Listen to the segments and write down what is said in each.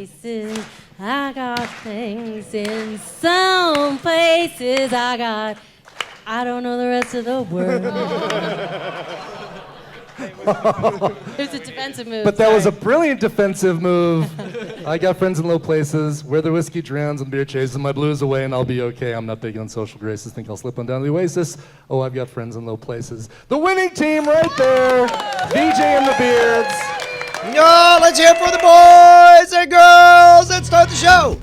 places. I got things in some places. I don't know the rest of the word. It was a defensive move. But that was a brilliant defensive move. I got friends in low places, where the whiskey drowns and beer chases my blues away, and I'll be okay. I'm not big on social graces. Think I'll slip on down the oasis. Oh, I've got friends in low places. The winning team right there, BJ and the Beards. No, let's hear it for the boys and girls. Let's start the show.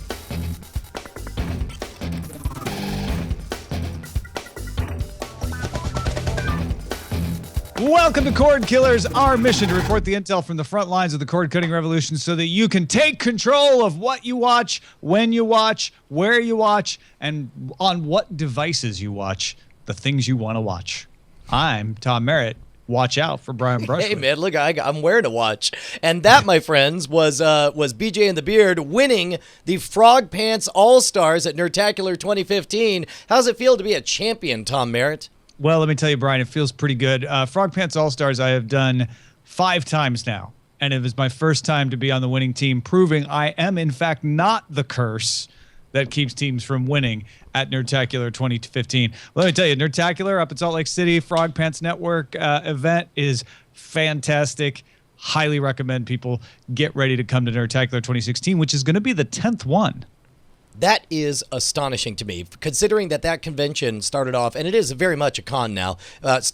Welcome to Cordkillers, our mission to report the intel from the front lines of the cord-cutting revolution so that you can take control of what you watch, when you watch, where you watch, and on what devices you watch the things you want to watch. I'm Tom Merritt. Watch out for Brian Brushwood. Hey, man, look, I'm wearing a watch. And that, my friends, was BJ and the Beard winning the Frog Pants All-Stars at Nerdtacular 2015. How's it feel to be a champion, Tom Merritt? Well, let me tell you, Brian, it feels pretty good. Frog Pants All-Stars I have done 5 times now, and it was my first time to be on the winning team, proving I am, in fact, not the curse that keeps teams from winning at Nerdtacular 2015. Let me tell you, Nerdtacular up at Salt Lake City, Frog Pants Network event is fantastic. Highly recommend people get ready to come to Nerdtacular 2016, which is going to be the 10th one. That is astonishing to me, considering that convention started off, and it is very much a con now,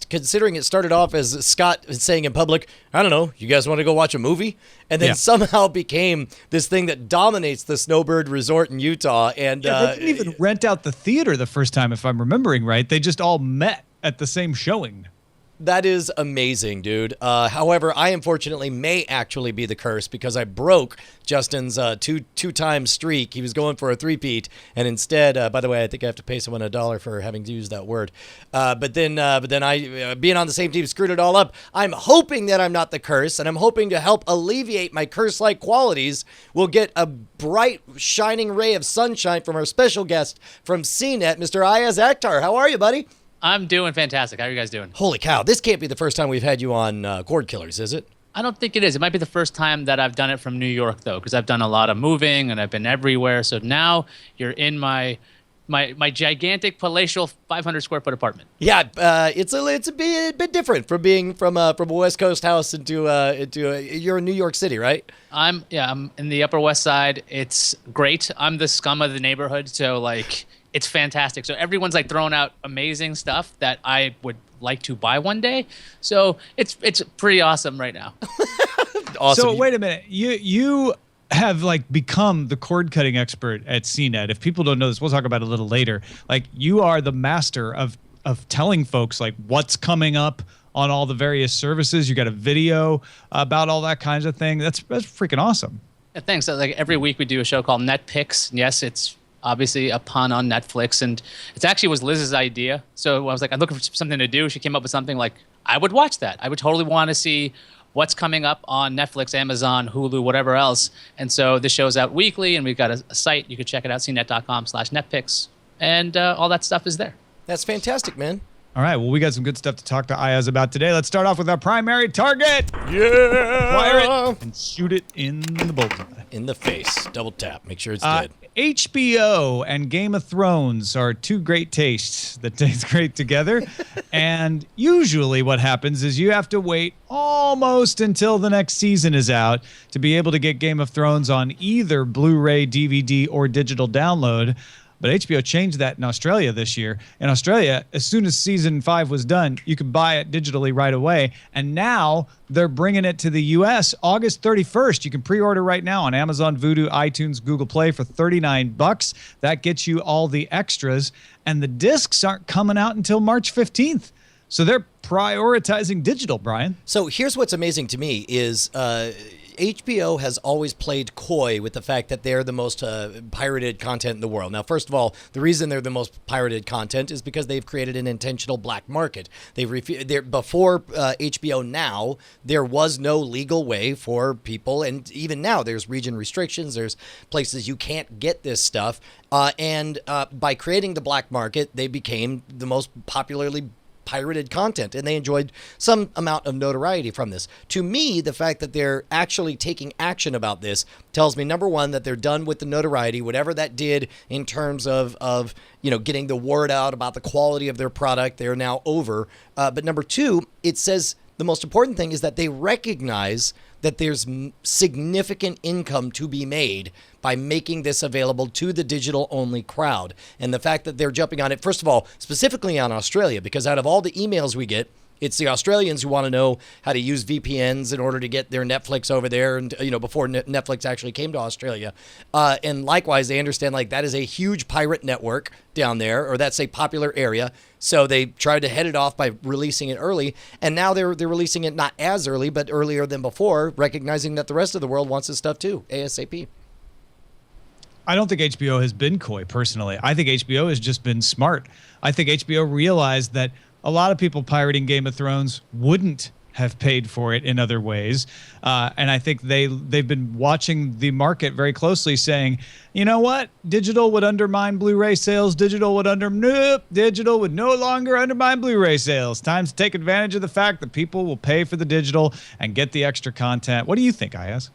considering it started off as Scott saying in public, I don't know, you guys want to go watch a movie? And then somehow became this thing that dominates the Snowbird Resort in Utah. And they didn't even rent out the theater the first time, if I'm remembering right. They just all met at the same showing. That is amazing, dude. However, I unfortunately may actually be the curse because I broke Justin's two-time streak. He was going for a three-peat, and instead, by the way, I think I have to pay someone $1 for having to use that word. But then I, being on the same team, screwed it all up. I'm hoping that I'm not the curse, and I'm hoping to help alleviate my curse-like qualities. We'll get a bright, shining ray of sunshine from our special guest from CNET, Mr. Ayaz Akhtar. How are you, buddy? I'm doing fantastic. How are you guys doing? Holy cow. This can't be the first time we've had you on Cordkillers, is it? I don't think it is. It might be the first time that I've done it from New York, though, because I've done a lot of moving and I've been everywhere. So now you're in my gigantic palatial 500 square foot apartment. Yeah, it's a bit different from being from a West Coast house into you're in New York City, right? I'm in the Upper West Side. It's great. I'm the scum of the neighborhood, so like it's fantastic. So everyone's like throwing out amazing stuff that I would like to buy one day. So it's pretty awesome right now. Awesome. So wait a minute. You have like become the cord cutting expert at CNET. If people don't know this, we'll talk about it a little later. Like you are the master of telling folks like what's coming up on all the various services. You got a video about all that kinds of thing. That's freaking awesome. Yeah, thanks. So, like every week we do a show called Net Picks. Yes, it's obviously a pun on Netflix, and it actually was Liz's idea. So I was like, I'm looking for something to do. She came up with something like, I would watch that. I would totally want to see what's coming up on Netflix, Amazon, Hulu, whatever else. And so this show's out weekly, and we've got a site. You can check it out, cnet.com/netpicks, and all that stuff is there. That's fantastic, man. All right, well, we got some good stuff to talk to Ayaz about today. Let's start off with our primary target. Yeah! Fire it and shoot it in the bullseye. In the face. Double tap. Make sure it's good. HBO and Game of Thrones are two great tastes that taste great together. And usually what happens is you have to wait almost until the next season is out to be able to get Game of Thrones on either Blu-ray, DVD, or digital download. But HBO changed that in Australia this year. In Australia, as soon as season 5 was done, you could buy it digitally right away. And now they're bringing it to the U.S. August 31st. You can pre-order right now on Amazon, Vudu, iTunes, Google Play for $39. That gets you all the extras. And the discs aren't coming out until March 15th. So they're prioritizing digital, Brian. So here's what's amazing to me is HBO has always played coy with the fact that they're the most pirated content in the world. Now, first of all, the reason they're the most pirated content is because they've created an intentional black market. Before HBO Now, there was no legal way for people, and even now there's region restrictions, there's places you can't get this stuff, and by creating the black market, they became the most popularly pirated content, and they enjoyed some amount of notoriety from this. To me, the fact that they're actually taking action about this tells me, number one, that they're done with the notoriety, whatever that did in terms of getting the word out about the quality of their product. They're now over. But number two, it says the most important thing is that they recognize that there's significant income to be made by making this available to the digital-only crowd. And the fact that they're jumping on it, first of all, specifically on Australia, because out of all the emails we get, it's the Australians who want to know how to use VPNs in order to get their Netflix over there, and before Netflix actually came to Australia. And likewise, they understand like that is a huge pirate network down there, or that's a popular area. So they tried to head it off by releasing it early, and now they're releasing it not as early, but earlier than before, recognizing that the rest of the world wants this stuff too, ASAP. I don't think HBO has been coy, personally. I think HBO has just been smart. I think HBO realized that a lot of people pirating Game of Thrones wouldn't have paid for it in other ways. And I think they've been watching the market very closely, saying, you know what? Digital would undermine Blu-ray sales. Digital would no longer undermine Blu-ray sales. Time to take advantage of the fact that people will pay for the digital and get the extra content. What do you think, Ayaz?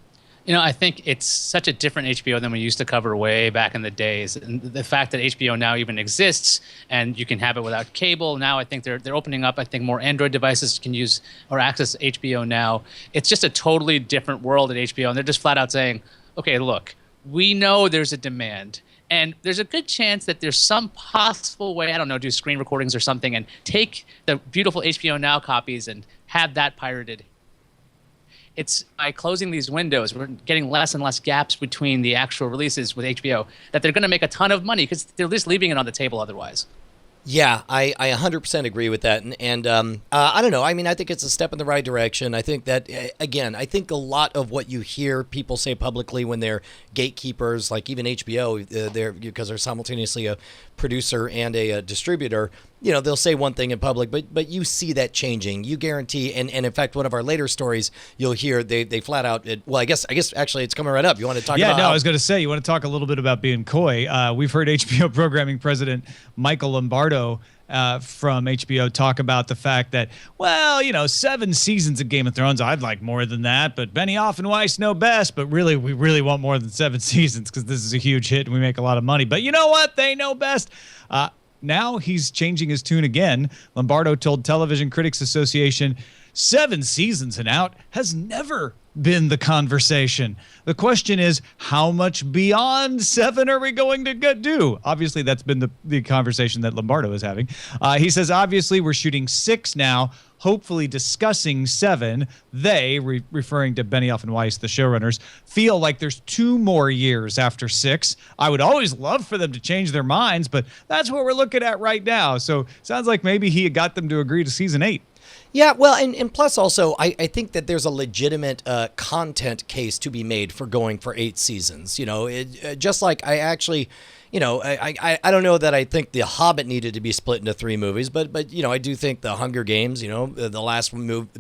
I think it's such a different HBO than we used to cover way back in the days. And the fact that HBO now even exists and you can have it without cable, now I think they're opening up, I think more Android devices can use or access HBO now. It's just a totally different world at HBO. And they're just flat out saying, okay, look, we know there's a demand. And there's a good chance that there's some possible way, I don't know, do screen recordings or something and take the beautiful HBO Now copies and have that pirated. It's by closing these windows, we're getting less and less gaps between the actual releases with HBO, that they're going to make a ton of money because they're just leaving it on the table otherwise. Yeah, I 100% agree with that. And I don't know. I mean, I think it's a step in the right direction. I think that, again, I think a lot of what you hear people say publicly when they're gatekeepers, like even HBO, because they're simultaneously a producer and a distributor, they'll say one thing in public, but you see that changing. You guarantee, and in fact, one of our later stories, you'll hear they flat out, I guess actually it's coming right up. You want to talk about Yeah, no, I was going to say, you want to talk a little bit about being coy. We've heard HBO programming president Michael Lombardo from HBO talk about the fact that, 7 seasons of Game of Thrones, I'd like more than that, but Benioff and Weiss know best, but really, we really want more than 7 seasons because this is a huge hit and we make a lot of money. But you know what? They know best. Now he's changing his tune again. Lombardo told Television Critics Association, 7 seasons and out has never been the conversation. The question is, how much beyond 7 are we going to do? Obviously, that's been the conversation that Lombardo is having. He says, obviously, we're shooting 6 now, hopefully discussing 7. They, referring to Benioff and Weiss, the showrunners, feel like there's 2 more years after 6. I would always love for them to change their minds, but that's what we're looking at right now. So sounds like maybe he got them to agree to season 8. Yeah, well, and plus also, I think that there's a legitimate content case to be made for going for 8 seasons. Just like I actually, I don't know that I think The Hobbit needed to be split into 3 movies, but I do think The Hunger Games, the last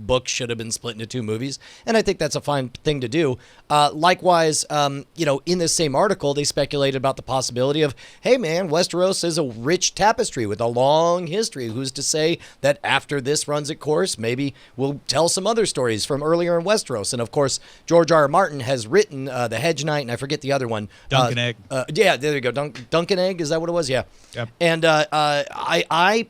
book should have been split into 2 movies, and I think that's a fine thing to do. Likewise, in this same article, they speculated about the possibility of, hey man, Westeros is a rich tapestry with a long history. Who's to say that after this runs its course, maybe we'll tell some other stories from earlier in Westeros? And of course, George R. R. Martin has written The Hedge Knight, and I forget the other one. Duncan Egg. Yeah, there you go. Duncan Egg, is that what it was? Yeah. Yep. And I,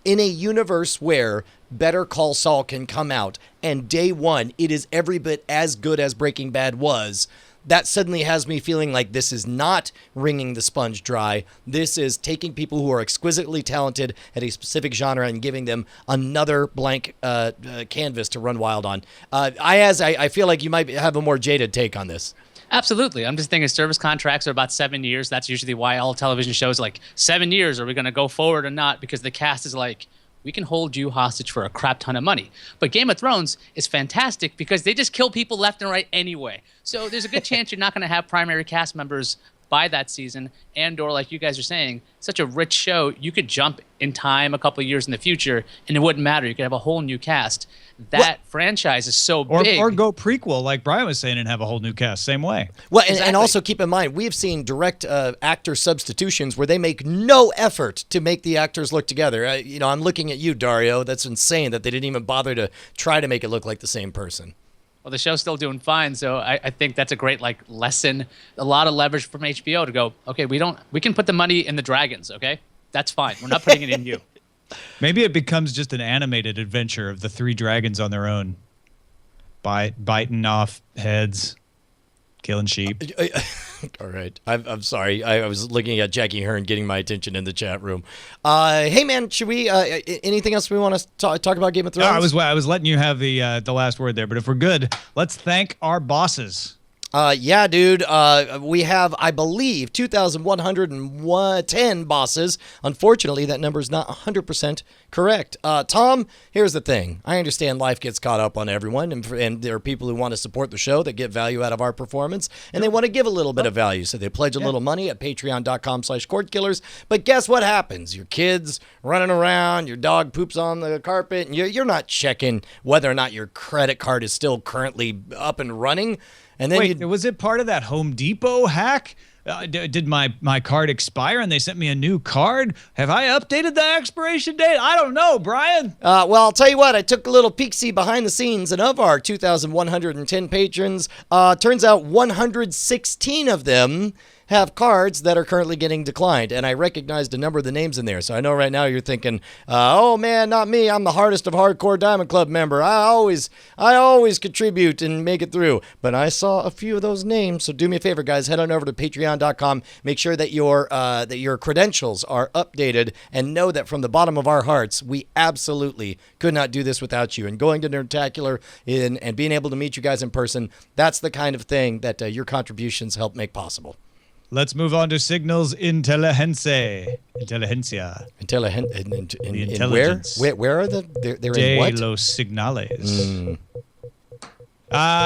in a universe where Better Call Saul can come out and day one it is every bit as good as Breaking Bad was, that suddenly has me feeling like this is not wringing the sponge dry. This is taking people who are exquisitely talented at a specific genre and giving them another blank canvas to run wild on. I feel like you might have a more jaded take on this. Absolutely. I'm just thinking service contracts are about 7 years. That's usually why all television shows are like 7 years. Are we going to go forward or not? Because the cast is like, we can hold you hostage for a crap ton of money. But Game of Thrones is fantastic because they just kill people left and right anyway. So there's a good chance you're not going to have primary cast members by that season, and or like you guys are saying, such a rich show, you could jump in time a couple of years in the future and it wouldn't matter. You could have a whole new cast. That franchise is so big. Or go prequel like Brian was saying and have a whole new cast. Same way. Well, and also keep in mind, we've seen direct actor substitutions where they make no effort to make the actors look together. I'm looking at you, Dario. That's insane that they didn't even bother to try to make it look like the same person. Well, the show's still doing fine, so I think that's a great lesson. A lot of leverage from HBO to go, okay, we can put the money in the dragons, okay? That's fine. We're not putting it in you. Maybe it becomes just an animated adventure of the three dragons on their own, biting off heads, killing sheep. All right. I'm sorry. I was looking at Jackie Hearn getting my attention in the chat room. Hey, man, should we anything else we want to talk about Game of Thrones? No, I was letting you have the last word there, but if we're good, let's thank our bosses. Yeah, dude. We have, I believe, 2,110 bosses. Unfortunately, that number is not 100% correct. Tom, here's the thing. I understand life gets caught up on everyone, and there are people who want to support the show that get value out of our performance, and they want to give a little bit of value, so they pledge a little money at patreon.com/Cordkillers. But guess what happens? Your kid's running around, your dog poops on the carpet, and you're not checking whether or not your credit card is still currently up and running. And then Wait, was it part of that Home Depot hack? Did my card expire and they sent me a new card? Have I updated the expiration date? I don't know, Brian. Well, I'll tell you what. I took a little peek-see behind the scenes, and of our 2,110 patrons, turns out 116 of them have cards that are currently getting declined, and I recognized a number of the names in there. So I know right now you're thinking, oh man, not me. I'm the hardest of hardcore Diamond Club member. I always contribute and make it through. But I saw a few of those names. So do me a favor, guys. Head on over to patreon.com. Make sure that your credentials are updated, and know that from the bottom of our hearts, we absolutely could not do this without you. And going to Nerdtacular and being able to meet you guys in person, that's the kind of thing that your contributions help make possible. Let's move on to Signals Intelligentsia. Intelligence. Where are they're in what? De los Signales.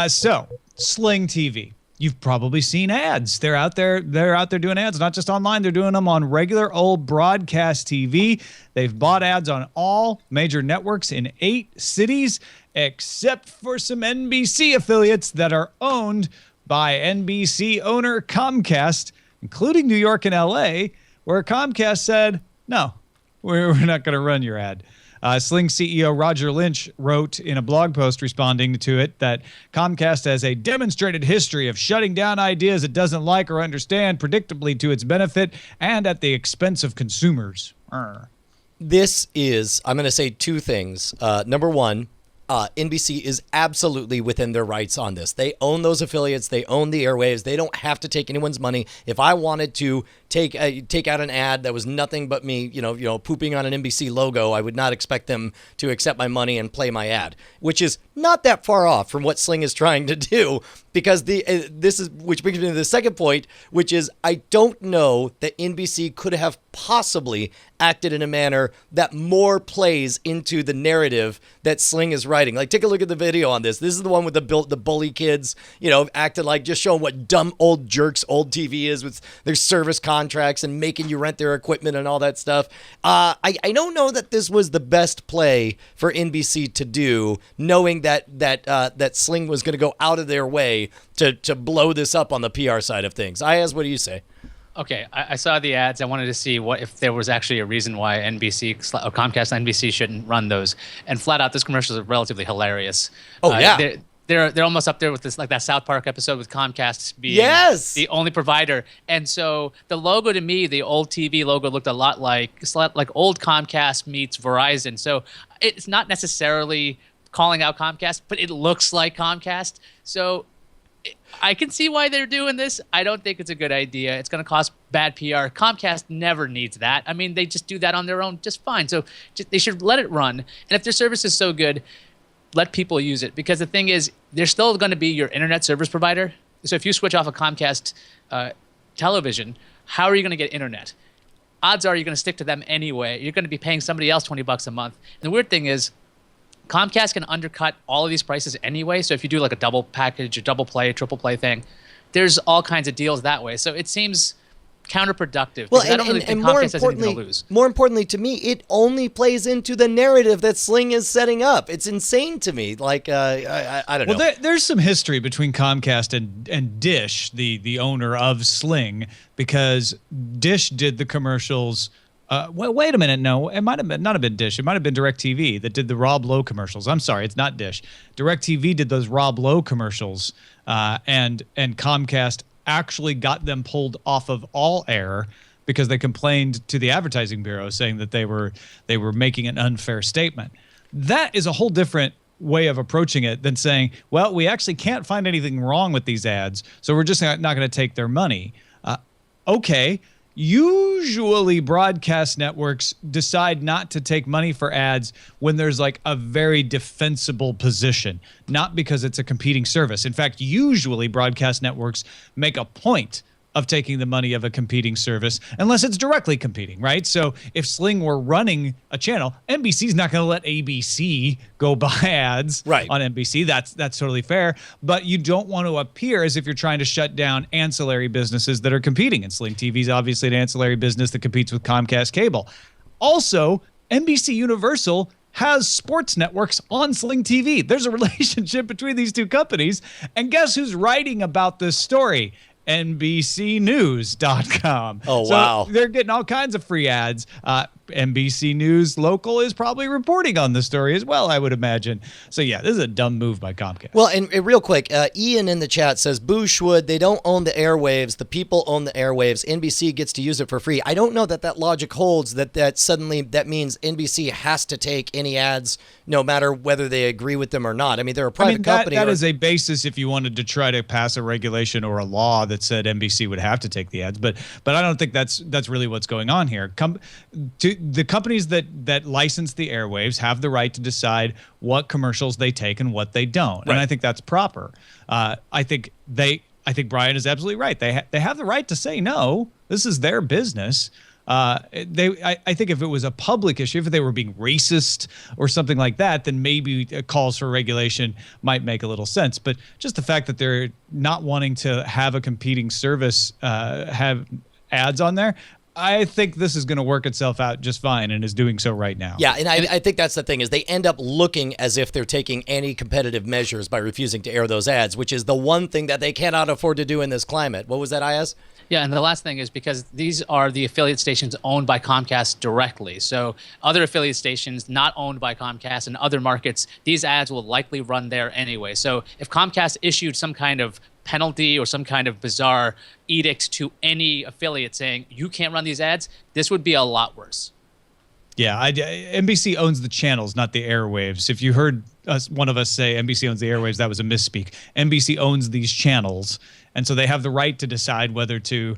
So, Sling TV. You've probably seen ads. They're out there doing ads, not just online. They're doing them on regular old broadcast TV. They've bought ads on all major networks in 8 cities, except for some NBC affiliates that are owned by NBC owner Comcast, including New York and LA, where Comcast said, no, we're not going to run your ad. Sling CEO Roger Lynch wrote in a blog post responding to it that Comcast has a demonstrated history of shutting down ideas it doesn't like or understand, predictably to its benefit and at the expense of consumers. This is, I'm going to say 2 things. Number one, NBC is absolutely within their rights on this. They own those affiliates. They own the airwaves. They don't have to take anyone's money. If I wanted to take out an ad that was nothing but me, pooping on an NBC logo, I would not expect them to accept my money and play my ad, which is not that far off from what Sling is trying to do. Because which brings me to the second point, which is I don't know that NBC could have possibly acted in a manner that more plays into the narrative that Sling is writing. Like, take a look at the video on this. This is the one with the bully kids, acting like, just showing what dumb old jerks old TV is with their service contracts and making you rent their equipment and all that stuff. I don't know that this was the best play for NBC to do, knowing that Sling was going to go out of their way to blow this up on the PR side of things. Ayaz, what do you say? Okay, I saw the ads. I wanted to see if there was actually a reason why Comcast and NBC shouldn't run those. And flat out, this commercial is relatively hilarious. Oh, yeah. They're almost up there with this, like that South Park episode with Comcast being the only provider. And so the logo to me, the old TV logo, looked a lot like old Comcast meets Verizon. So it's not necessarily calling out Comcast, but it looks like Comcast. So I can see why they're doing this. I don't think it's a good idea. It's going to cost bad PR. Comcast never needs that. I mean, they just do that on their own just fine. So they should let it run. And if their service is so good, let people use it. Because the thing is, they're still going to be your internet service provider. So if you switch off a Comcast television, how are you going to get internet? Odds are you're going to stick to them anyway. You're going to be paying somebody else $20 a month. And the weird thing is, Comcast can undercut all of these prices anyway. So if you do like a double package, a double play, a triple play thing, there's all kinds of deals that way. So it seems counterproductive. Well, because I don't really think Comcast has anything to lose. more importantly to me, it only plays into the narrative that Sling is setting up. It's insane to me. Like, I don't know. Well, there's some history between Comcast and Dish, the owner of Sling, because Dish did the commercials. Wait a minute. No, it might have been not have been Dish. It might have been DirecTV that did the Rob Lowe commercials. I'm sorry, it's not Dish. DirecTV did those Rob Lowe commercials, and Comcast actually got them pulled off of all air because they complained to the advertising bureau saying that they were making an unfair statement. That is a whole different way of approaching it than saying, well, we actually can't find anything wrong with these ads, so we're just not going to take their money. Okay. Usually broadcast networks decide not to take money for ads when there's like a very defensible position, not because it's a competing service. In fact, usually broadcast networks make a point of taking the money of a competing service unless it's directly competing, right? So if Sling were running a channel, NBC's not going to let ABC go buy ads right on NBC. That's totally fair. But you don't want to appear as if you're trying to shut down ancillary businesses that are competing. And Sling TV is obviously an ancillary business that competes with Comcast Cable. Also, NBC Universal has sports networks on Sling TV. There's a relationship between these two companies. And guess who's writing about this story? NBCnews.com. Oh, so wow. They're getting all kinds of free ads. NBC News Local is probably reporting on the story as well, I would imagine. So, yeah, this is a dumb move by Comcast. Well, and real quick, Ian in the chat says, boo Schwood, they don't own the airwaves. The people own the airwaves. NBC gets to use it for free. I don't know that logic holds, that suddenly that means NBC has to take any ads no matter whether they agree with them or not. I mean, they're a private company. That is a basis if you wanted to try to pass a regulation or a law that said NBC would have to take the ads. But I don't think that's really what's going on here. The companies that license the airwaves have the right to decide what commercials they take and what they don't, and I think that's proper. I think Brian is absolutely right. They have the right to say no. This is their business. I think if it was a public issue, if they were being racist or something like that, then maybe calls for regulation might make a little sense. But just the fact that they're not wanting to have a competing service have ads on there, I think this is going to work itself out just fine and is doing so right now. Yeah, and I think that's the thing, is they end up looking as if they're taking any competitive measures by refusing to air those ads, which is the one thing that they cannot afford to do in this climate. What was that, Ayaz? Yeah, and the last thing is because these are the affiliate stations owned by Comcast directly. So other affiliate stations not owned by Comcast in other markets, these ads will likely run there anyway. So if Comcast issued some kind of penalty or some kind of bizarre edict to any affiliate saying you can't run these ads, this would be a lot worse. Yeah, NBC owns the channels, not the airwaves. If you heard one of us say NBC owns the airwaves, that was a misspeak. NBC owns these channels, and so they have the right to decide whether to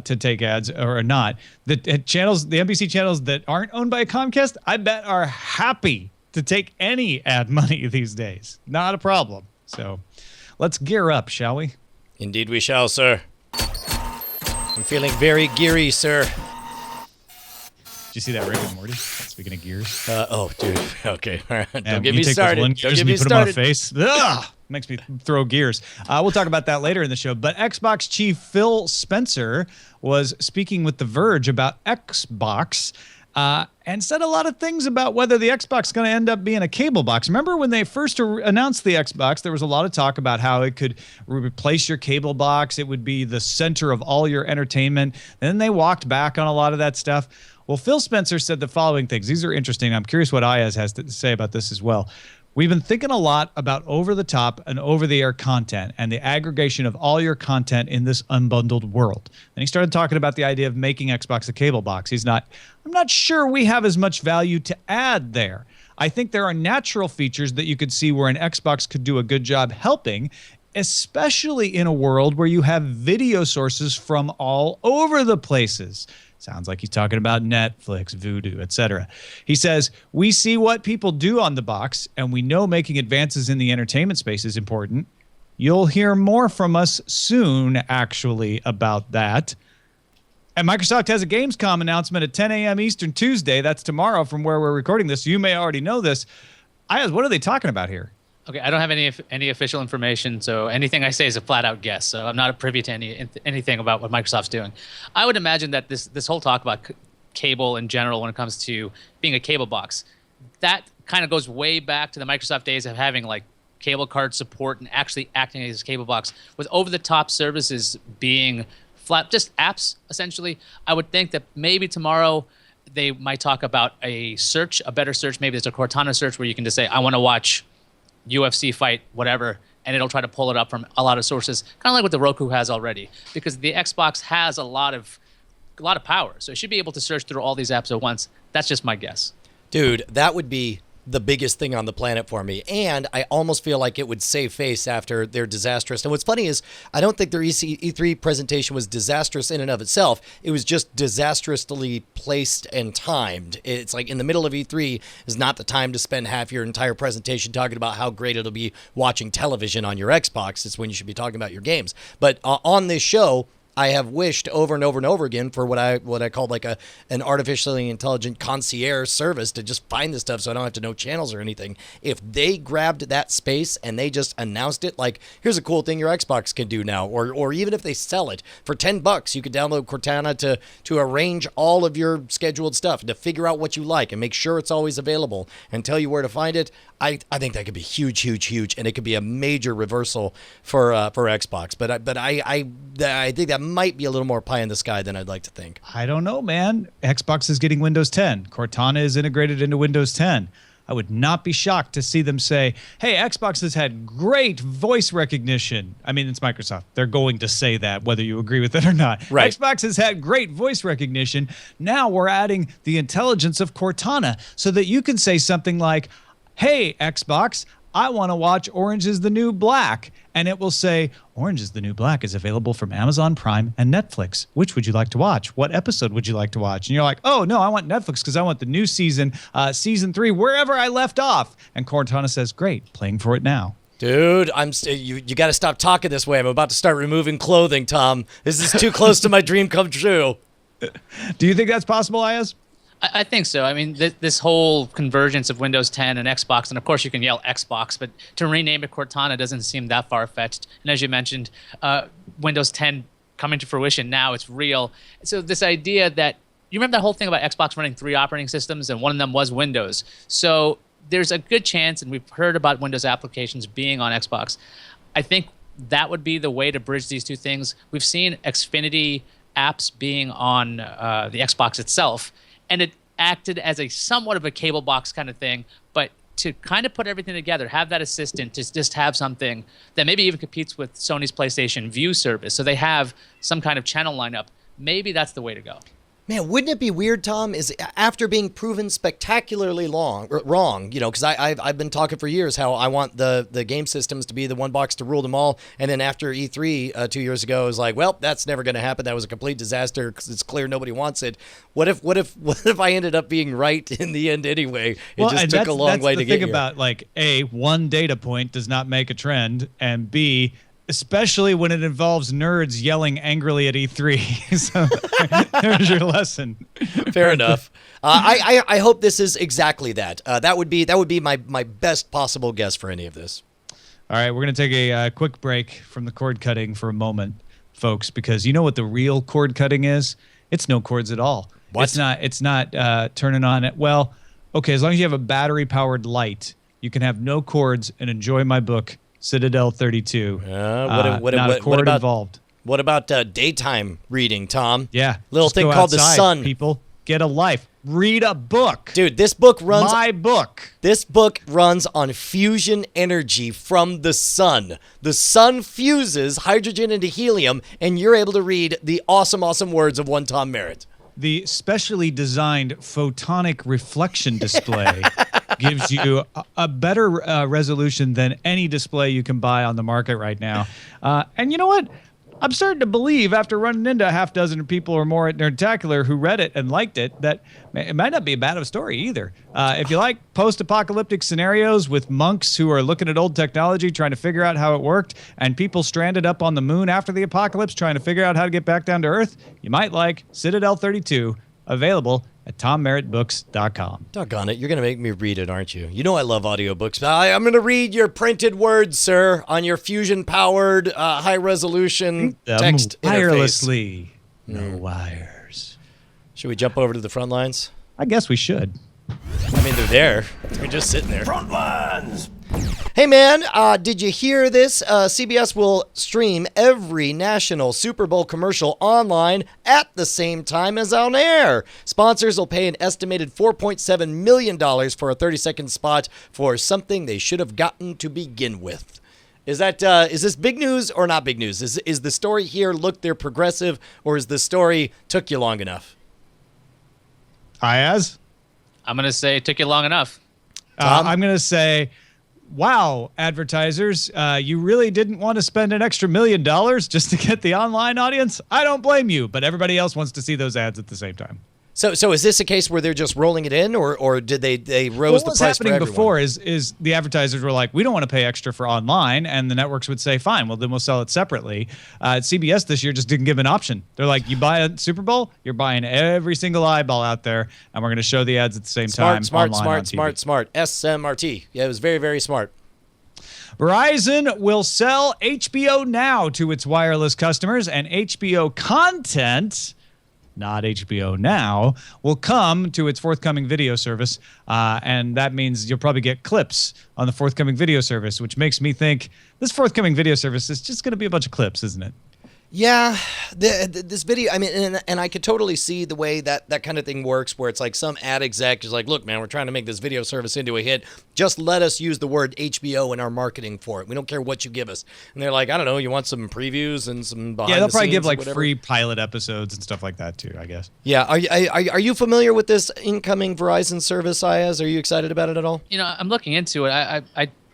take ads or not. The NBC channels that aren't owned by Comcast, I bet are happy to take any ad money these days. Not a problem. So let's gear up, shall we? Indeed we shall, sir. I'm feeling very geary, sir. Did you see that Rick and Morty? Speaking of gears. Oh, dude. Okay. All right. Don't get you me take started. those one Don't gears get and me you put them on a started. face. Ugh, makes me throw gears. We'll talk about that later in the show. But Xbox chief Phil Spencer was speaking with The Verge about Xbox and said a lot of things about whether the Xbox is going to end up being a cable box. Remember when they first announced the Xbox, there was a lot of talk about how it could replace your cable box. It would be the center of all your entertainment. And then they walked back on a lot of that stuff. Well, Phil Spencer said the following things. These are interesting. I'm curious what Ayaz has to say about this as well. We've been thinking a lot about over-the-top and over-the-air content and the aggregation of all your content in this unbundled world. And he started talking about the idea of making Xbox a cable box. I'm not sure we have as much value to add there. I think there are natural features that you could see where an Xbox could do a good job helping, especially in a world where you have video sources from all over the places. Sounds like he's talking about Netflix, Vudu, etc. He says, we see what people do on the box, and we know making advances in the entertainment space is important. You'll hear more from us soon, actually, about that. And Microsoft has a Gamescom announcement at 10 a.m. Eastern Tuesday. That's tomorrow from where we're recording this. You may already know this. Ayaz, what are they talking about here? Okay, I don't have any official information, so anything I say is a flat out guess. So I'm not privy to anything about what Microsoft's doing. I would imagine that this whole talk about cable in general, when it comes to being a cable box, that kind of goes way back to the Microsoft days of having like cable card support and actually acting as a cable box, with over-the-top services being flat, just apps essentially. I would think that maybe tomorrow they might talk about a search, a better search. Maybe there's a Cortana search where you can just say, I want to watch UFC fight, whatever, and it'll try to pull it up from a lot of sources, kind of like what the Roku has already, because the Xbox has a lot of power, so it should be able to search through all these apps at once. That's just my guess. Dude, that would be the biggest thing on the planet for me. And I almost feel like it would save face after their disastrous. And what's funny is I don't think their E3 presentation was disastrous in and of itself. It was just disastrously placed and timed. It's like in the middle of E3 is not the time to spend half your entire presentation talking about how great it'll be watching television on your Xbox. It's when you should be talking about your games. But on this show, I have wished over and over and over again for what I called like an artificially intelligent concierge service to just find this stuff so I don't have to know channels or anything. If they grabbed that space and they just announced it, like, here's a cool thing your Xbox can do now, or even if they sell it for $10, you could download Cortana to arrange all of your scheduled stuff, to figure out what you like and make sure it's always available and tell you where to find it. I think that could be huge, and it could be a major reversal for Xbox. But I think that might be a little more pie in the sky than I'd like to think. I don't know, man. Xbox is getting Windows 10. Cortana is integrated into Windows 10. I would not be shocked to see them say, hey, Xbox has had great voice recognition. I mean, it's Microsoft. They're going to say that, whether you agree with it or not. Right. Xbox has had great voice recognition. Now we're adding the intelligence of Cortana so that you can say something like, hey, Xbox, I want to watch Orange is the New Black. And it will say, Orange is the New Black is available from Amazon Prime and Netflix. Which would you like to watch? What episode would you like to watch? And you're like, oh, no, I want Netflix because I want the new season, season 3, wherever I left off. And Cortana says, great, playing for it now. Dude, you got to stop talking this way. I'm about to start removing clothing, Tom. This is too close to my dream come true. Do you think that's possible, Ayaz? I think so. I mean, this whole convergence of Windows 10 and Xbox, and of course you can yell Xbox, but to rename it Cortana doesn't seem that far-fetched. And as you mentioned, Windows 10 coming to fruition now, it's real. So this idea that, you remember that whole thing about Xbox running 3 operating systems, and one of them was Windows. So there's a good chance, and we've heard about Windows applications being on Xbox. I think that would be the way to bridge these two things. We've seen Xfinity apps being on the Xbox itself, and it acted as a somewhat of a cable box kind of thing, but to kind of put everything together, have that assistant to just have something that maybe even competes with Sony's PlayStation View service, so they have some kind of channel lineup. Maybe that's the way to go. Man, wouldn't it be weird, Tom, is after being proven spectacularly wrong, you know, because I've been talking for years how I want the game systems to be the one box to rule them all, and then after E3 2 years ago, it was like, well, that's never going to happen. That was a complete disaster because it's clear nobody wants it. What if I ended up being right in the end anyway? It just took a long way to get here. That's the thing about, like, A, one data point does not make a trend, and B, especially when it involves nerds yelling angrily at E3. So there's your lesson. Fair enough. I hope this is exactly that. That would be my best possible guess for any of this. All right, we're going to take a quick break from the cord cutting for a moment, folks, because you know what the real cord cutting is? It's no cords at all. What? It's not turning on it. Well, okay, as long as you have a battery-powered light, you can have no cords and enjoy my book, Citadel 32. Not a cord involved. What about daytime reading, Tom? Yeah. Little thing called outside, the sun. People, get a life. Read a book. Dude, this book runs... My book. This book runs on fusion energy from the sun. The sun fuses hydrogen into helium, and you're able to read the awesome, awesome words of one Tom Merritt. The specially designed photonic reflection display gives you a better resolution than any display you can buy on the market right now. And you know what? I'm starting to believe, after running into a half dozen people or more at Nerdtacular who read it and liked it, that it might not be a bad of a story either. If you like post-apocalyptic scenarios with monks who are looking at old technology, trying to figure out how it worked, and people stranded up on the moon after the apocalypse trying to figure out how to get back down to Earth, you might like Citadel 32, available at TomMerrittBooks.com. Doggone it. You're going to make me read it, aren't you? You know I love audiobooks. I'm going to read your printed words, sir, on your Fusion-powered, high-resolution text interface. Wirelessly. No wires. Should we jump over to the front lines? I guess we should. I mean, they're there. They're just sitting there. Front lines! Hey, man, did you hear this? CBS will stream every national Super Bowl commercial online at the same time as on air. Sponsors will pay an estimated $4.7 million for a 30-second spot for something they should have gotten to begin with. Is this big news or not big news? Is the story here, look, they're progressive, or is the story took you long enough? Ayaz? I'm going to say it took you long enough. I'm going to say, wow, advertisers, you really didn't want to spend an extra $1 million just to get the online audience? I don't blame you, but everybody else wants to see those ads at the same time. So is this a case where they're just rolling it in, or did they rose the price for everyone? What was happening before is the advertisers were like, we don't want to pay extra for online, and the networks would say, fine, well, then we'll sell it separately. CBS this year just didn't give an option. They're like, you buy a Super Bowl, you're buying every single eyeball out there, and we're going to show the ads at the same time. Smart. SMRT. Yeah, it was very, very smart. Verizon will sell HBO Now to its wireless customers, and HBO content, not HBO Now, will come to its forthcoming video service. And that means you'll probably get clips on the forthcoming video service, which makes me think this forthcoming video service is just going to be a bunch of clips, isn't it? Yeah, this video, I mean, and I could totally see the way that kind of thing works, where it's like some ad exec is like, look, man, we're trying to make this video service into a hit. Just let us use the word HBO in our marketing for it. We don't care what you give us. And they're like, I don't know, you want some previews and some behind the scenes? Yeah, they'll probably give like free pilot episodes and stuff like that too, I guess. Yeah, are you familiar with this incoming Verizon service, Ayaz? Are you excited about it at all? You know, I'm looking into it.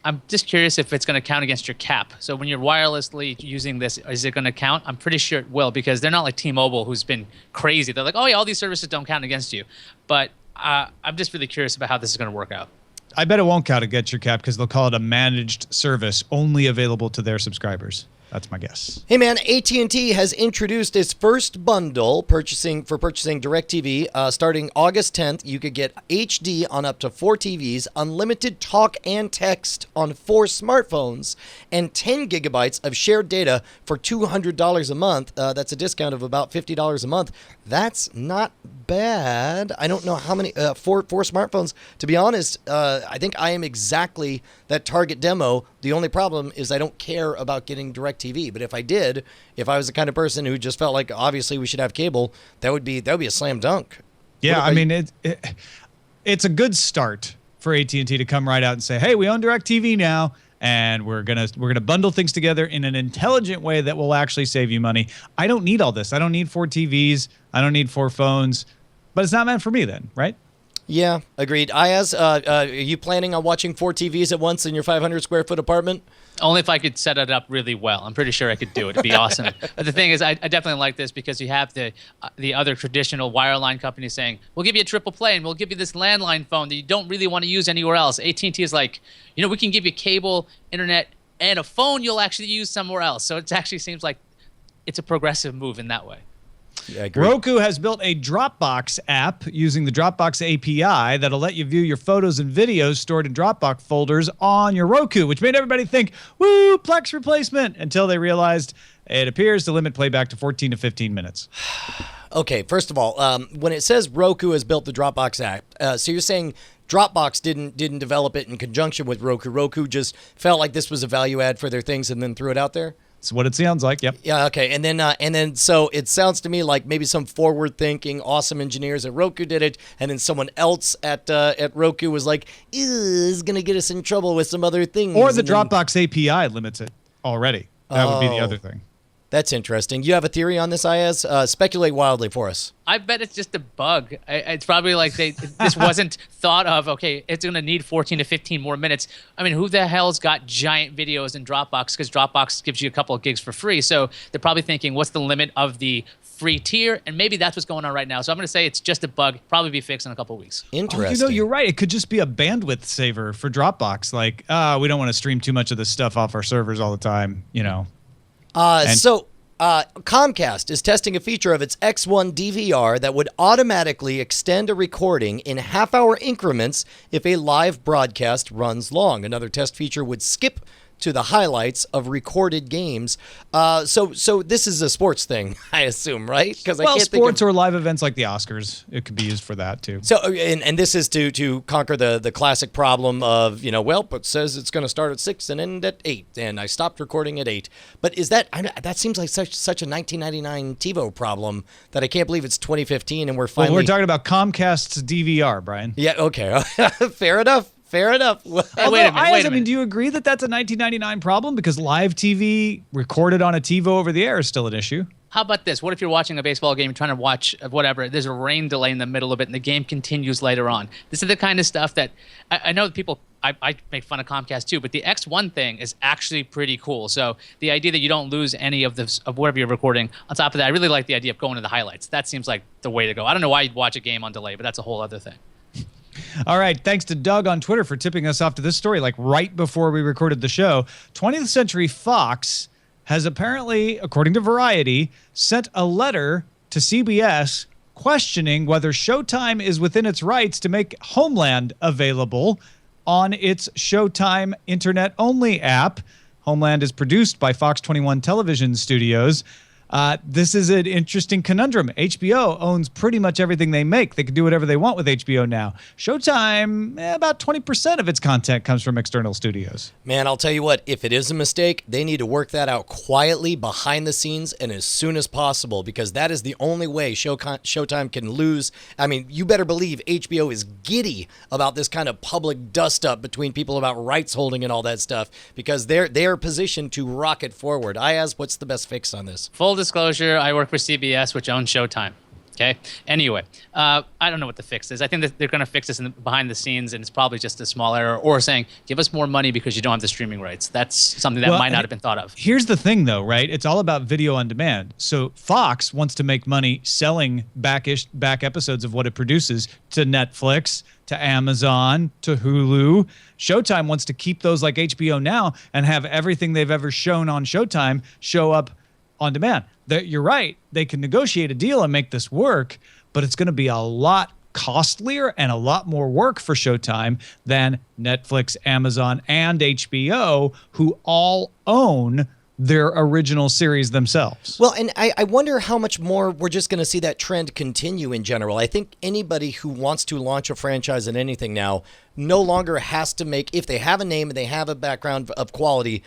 I'm just curious if it's going to count against your cap. So when you're wirelessly using this, is it going to count? I'm pretty sure it will, because they're not like T-Mobile, who's been crazy. They're like, oh yeah, all these services don't count against you. But I'm just really curious about how this is going to work out. I bet it won't count against your cap because they'll call it a managed service only available to their subscribers. That's my guess. Hey man, AT&T has introduced its first bundle purchasing DirecTV. Starting August 10th, you could get HD on up to 4 TVs, unlimited talk and text on 4 smartphones, and 10 gigabytes of shared data for $200 a month. That's a discount of about $50 a month. That's not bad. I don't know how many, 4 smartphones. To be honest, I think I am exactly that target demo. The only problem is I don't care about getting DirecTV. But if I did, if I was the kind of person who just felt like obviously we should have cable, that would be a slam dunk. Yeah, I mean it's a good start for AT&T to come right out and say, hey, we own DirecTV now, and we're gonna bundle things together in an intelligent way that will actually save you money. I don't need all this. I don't need 4 TVs. I don't need 4 phones. But it's not meant for me then, right? Yeah, agreed. Ayaz, are you planning on watching 4 TVs at once in your 500 square foot apartment? Only if I could set it up really well. I'm pretty sure I could do it. It'd be awesome. But the thing is, I definitely like this because you have the other traditional wireline companies saying, we'll give you a triple play and we'll give you this landline phone that you don't really want to use anywhere else. AT&T is like, you know, we can give you cable, internet, and a phone you'll actually use somewhere else. So it actually seems like it's a progressive move in that way. Yeah, Roku has built a Dropbox app using the Dropbox API that'll let you view your photos and videos stored in Dropbox folders on your Roku, which made everybody think, woo, Plex replacement, until they realized it appears to limit playback to 14 to 15 minutes. Okay, first of all, when it says Roku has built the Dropbox app, so you're saying Dropbox didn't develop it in conjunction with Roku. Roku just felt like this was a value add for their things and then threw it out there? That's what it sounds like, yep. Yeah, okay. And then so it sounds to me like maybe some forward-thinking, awesome engineers at Roku did it, and then someone else at Roku was like, is going to get us in trouble with some other things. Or the Dropbox API limits it already. That would be the other thing. That's interesting. You have a theory on this, Ayaz? Speculate wildly for us. I bet it's just a bug. It's probably like this wasn't thought of, okay, it's going to need 14 to 15 more minutes. I mean, who the hell's got giant videos in Dropbox? Because Dropbox gives you a couple of gigs for free. So they're probably thinking, what's the limit of the free tier? And maybe that's what's going on right now. So I'm going to say it's just a bug, probably be fixed in a couple of weeks. Interesting. Oh, you're right. It could just be a bandwidth saver for Dropbox. Like, we don't want to stream too much of this stuff off our servers all the time, So Comcast is testing a feature of its X1 DVR that would automatically extend a recording in half-hour increments if a live broadcast runs long. Another test feature would skip to the highlights of recorded games. So this is a sports thing, I assume, right? Because Well, sports or live events like the Oscars, it could be used for that too. So, and this is to conquer the classic problem of, well, it says it's going to start at 6 and end at 8, and I stopped recording at 8. But is that seems like such a 1999 TiVo problem that I can't believe it's 2015 and we're finally. Well, we're talking about Comcast's DVR, Brian. Yeah. Okay. Fair enough. Fair enough. Hey, wait a minute. I mean, do you agree that that's a 1999 problem? Because live TV recorded on a TiVo over the air is still an issue. How about this? What if you're watching a baseball game, trying to watch whatever, there's a rain delay in the middle of it, and the game continues later on? This is the kind of stuff that I know that people, I make fun of Comcast too, but the X1 thing is actually pretty cool. So the idea that you don't lose any of whatever you're recording, on top of that, I really like the idea of going to the highlights. That seems like the way to go. I don't know why you'd watch a game on delay, but that's a whole other thing. All right. Thanks to Doug on Twitter for tipping us off to this story, like right before we recorded the show. 20th Century Fox has apparently, according to Variety, sent a letter to CBS questioning whether Showtime is within its rights to make Homeland available on its Showtime internet-only app. Homeland is produced by Fox 21 Television Studios. This is an interesting conundrum. HBO owns pretty much everything they make. They can do whatever they want with HBO now. Showtime, about 20% of its content comes from external studios. Man, I'll tell you what, if it is a mistake, they need to work that out quietly behind the scenes and as soon as possible, because that is the only way Showtime can lose. I mean, you better believe HBO is giddy about this kind of public dust-up between people about rights holding and all that stuff, because they are positioned to rocket forward. Ayaz, what's the best fix on this? Full disclosure, I work for CBS, which owns Showtime. Okay. Anyway, I don't know what the fix is. I think that they're going to fix this behind the scenes, and it's probably just a small error, or saying, give us more money because you don't have the streaming rights. That's something that might not have been thought of. Here's the thing, though, right? It's all about video on demand. So Fox wants to make money selling back episodes of what it produces to Netflix, to Amazon, to Hulu. Showtime wants to keep those like HBO Now and have everything they've ever shown on Showtime show up on demand. You're right. They can negotiate a deal and make this work, but it's going to be a lot costlier and a lot more work for Showtime than Netflix, Amazon, and HBO, who all own their original series themselves. Well, and I wonder how much more we're just going to see that trend continue in general. I think anybody who wants to launch a franchise in anything now no longer has to make, if they have a name and they have a background of quality,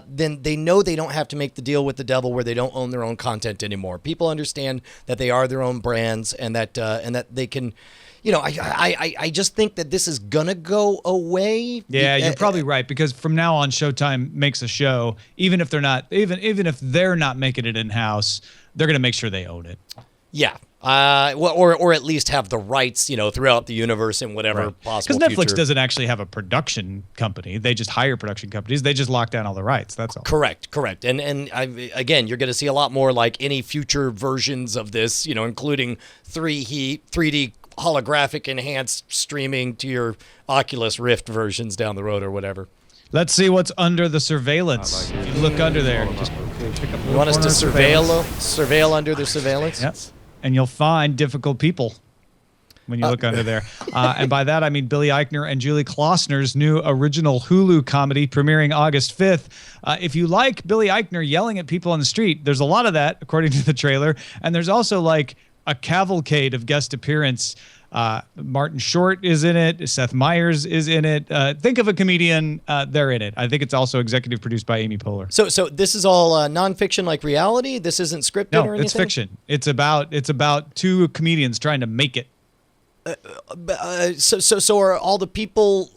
then they know they don't have to make the deal with the devil where they don't own their own content anymore. People understand that they are their own brands and that they can. I just think that this is gonna go away. Yeah, you're probably right, because from now on, Showtime makes a show, even if they're not making it in house, they're gonna make sure they own it. Yeah. Or at least have the rights, throughout the universe in whatever possible. Because Netflix future. doesn't actually have a production company; they just hire production companies. They just lock down all the rights. That's all. Correct. And again, you're going to see a lot more like any future versions of this, including 3D holographic enhanced streaming to your Oculus Rift versions down the road or whatever. Let's see what's under the surveillance. If you look under there, just pick up. You want us to surveil under the surveillance? Yep. And you'll find difficult people when you look under there. And by that, I mean Billy Eichner and Julie Klossner's new original Hulu comedy premiering August 5th. If you like Billy Eichner yelling at people on the street, there's a lot of that, according to the trailer. And there's also like a cavalcade of guest appearance. Martin Short is in it. Seth Meyers is in it. Think of a comedian. They're in it. I think it's also executive produced by Amy Poehler. So this is all nonfiction, like reality. This isn't scripted or anything. No, it's fiction. It's about two comedians trying to make it. So are all the people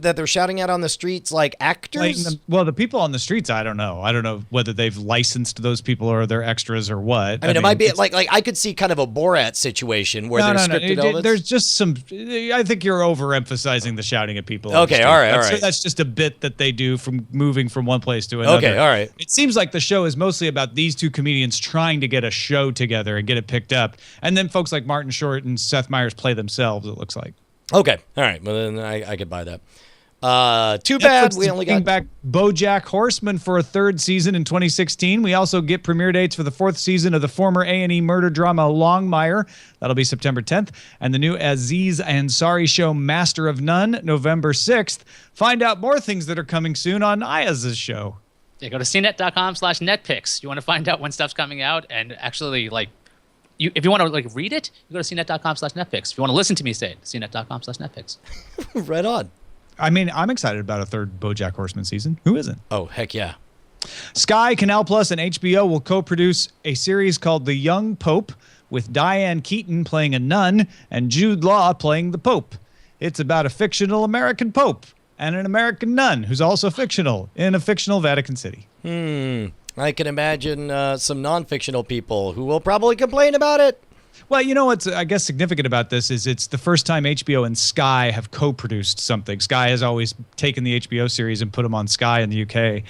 that they're shouting at on the streets like actors? Well, the people on the streets, I don't know. I don't know whether they've licensed those people or they're extras or what. I mean, it might be like I could see kind of a Borat situation where they're scripted elements. There's just some. I think you're overemphasizing the shouting at people. Okay, all right. That's just a bit that they do from moving from one place to another. Okay, all right. It seems like the show is mostly about these two comedians trying to get a show together and get it picked up, and then folks like Martin Short and Seth Meyers play themselves, it looks like. Okay. All right. Well, then I could buy that. Too bad Netflix we is only bringing got. back BoJack Horseman for a third season in 2016. We also get premiere dates for the fourth season of the former A&E murder drama Longmire. That'll be September 10th. And the new Aziz Ansari show Master of None, November 6th. Find out more things that are coming soon on Ayaz's show. Yeah, go to cnet.com/netpicks. You want to find out when stuff's coming out and actually if you want to read it, you go to cnet.com/netpicks. If you want to listen to me say it, cnet.com/netpicks. Right on. I mean, I'm excited about a third BoJack Horseman season. Who isn't? Oh, heck yeah. Sky, Canal Plus, and HBO will co-produce a series called The Young Pope with Diane Keaton playing a nun and Jude Law playing the Pope. It's about a fictional American Pope and an American nun who's also fictional in a fictional Vatican City. I can imagine some non-fictional people who will probably complain about it. Well, you know what's, I guess, significant about this is it's the first time HBO and Sky have co-produced something. Sky has always taken the HBO series and put them on Sky in the UK.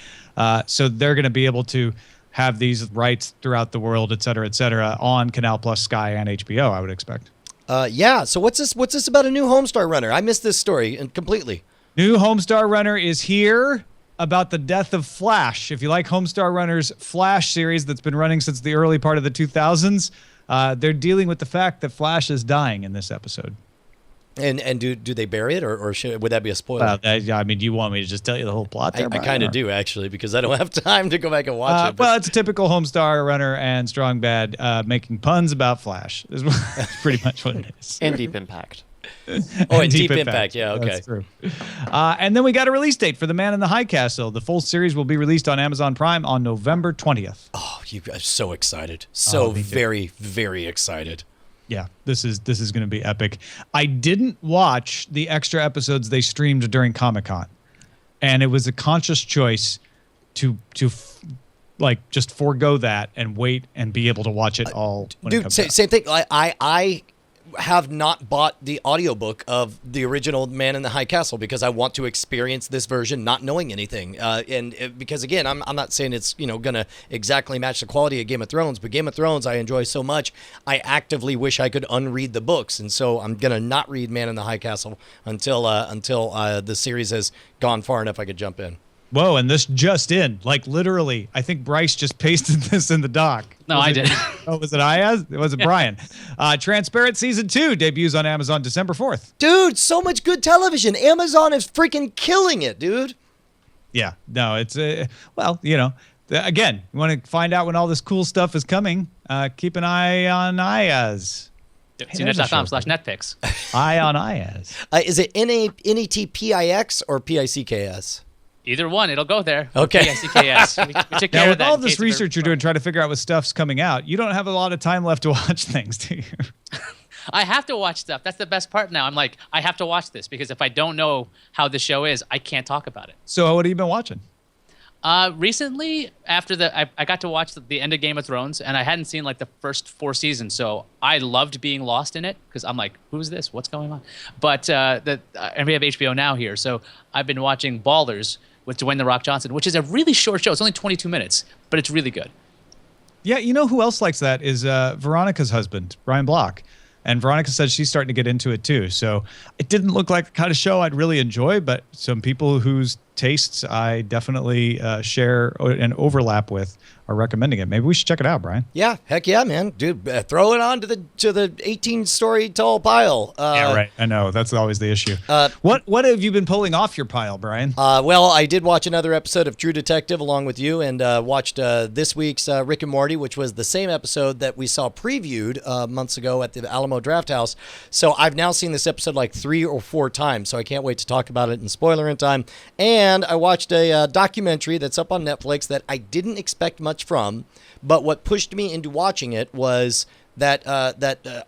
So they're going to be able to have these rights throughout the world, et cetera, on Canal Plus, Sky, and HBO, I would expect. Yeah, so what's this about a new Homestar Runner? I missed this story completely. New Homestar Runner is here about the death of Flash. If you like Homestar Runner's Flash series that's been running since the early part of the 2000s, they're dealing with the fact that Flash is dying in this episode. And do they bury it, or would that be a spoiler? I mean, do you want me to just tell you the whole plot there, I Brian, kind or- of do, actually, because I don't have time to go back and watch it. But Well, it's a typical Homestar Runner and Strong Bad making puns about Flash. Is pretty much what it is. And Deep Impact. and Deep Impact. Yeah, okay. That's true. And then we got a release date for The Man in the High Castle. The full series will be released on Amazon Prime on November 20th. Oh, you guys, so excited. So very, very excited. Yeah, this is going to be epic. I didn't watch the extra episodes they streamed during Comic-Con, and it was a conscious choice to just forego that and wait and be able to watch it all when it Dude, comes out. same thing. I have not bought the audiobook of the original Man in the High Castle because I want to experience this version not knowing anything. Because again, I'm not saying it's going to exactly match the quality of Game of Thrones, but Game of Thrones I enjoy so much, I actively wish I could unread the books, and so I'm going to not read Man in the High Castle until the series has gone far enough I could jump in. Whoa, and this just in. Like, literally, I think Bryce just pasted this in the doc. No, I didn't. Oh, was it Ayaz? It was Brian. Transparent Season 2 debuts on Amazon December 4th. Dude, so much good television. Amazon is freaking killing it, dude. Yeah, no, it's, again, you want to find out when all this cool stuff is coming, keep an eye on Ayaz. cnet.com/netpicks. Eye on Ayaz. Is it NETPIX or PICKS? Either one, it'll go there. Okay. PICKS. We took care Now, of with that all in this case of research you're doing, trying to figure out what stuff's coming out, you don't have a lot of time left to watch things, do you? I have to watch stuff. That's the best part now. I'm like, I have to watch this because if I don't know how the show is, I can't talk about it. So what have you been watching? Recently, after I got to watch the end of Game of Thrones, and I hadn't seen like the first 4 seasons, so I loved being lost in it because I'm like, who's this? What's going on? But and we have HBO Now here, so I've been watching Ballers with Dwayne The Rock Johnson, which is a really short show. It's only 22 minutes, but it's really good. Yeah, you know who else likes that is Veronica's husband, Brian Block. And Veronica said she's starting to get into it too. So it didn't look like the kind of show I'd really enjoy, but some people whose tastes I definitely share and overlap with are recommending it. Maybe we should check it out, Brian. Yeah, heck yeah, man, dude, throw it on to the 18-story tall pile. Yeah, right. I know that's always the issue. What have you been pulling off your pile, Brian? Well, I did watch another episode of True Detective along with you, and watched this week's Rick and Morty, which was the same episode that we saw previewed months ago at the Alamo Drafthouse. So I've now seen this episode like 3 or 4 times, so I can't wait to talk about it in spoiler in time. And I watched a documentary that's up on Netflix that I didn't expect much from, but what pushed me into watching it was that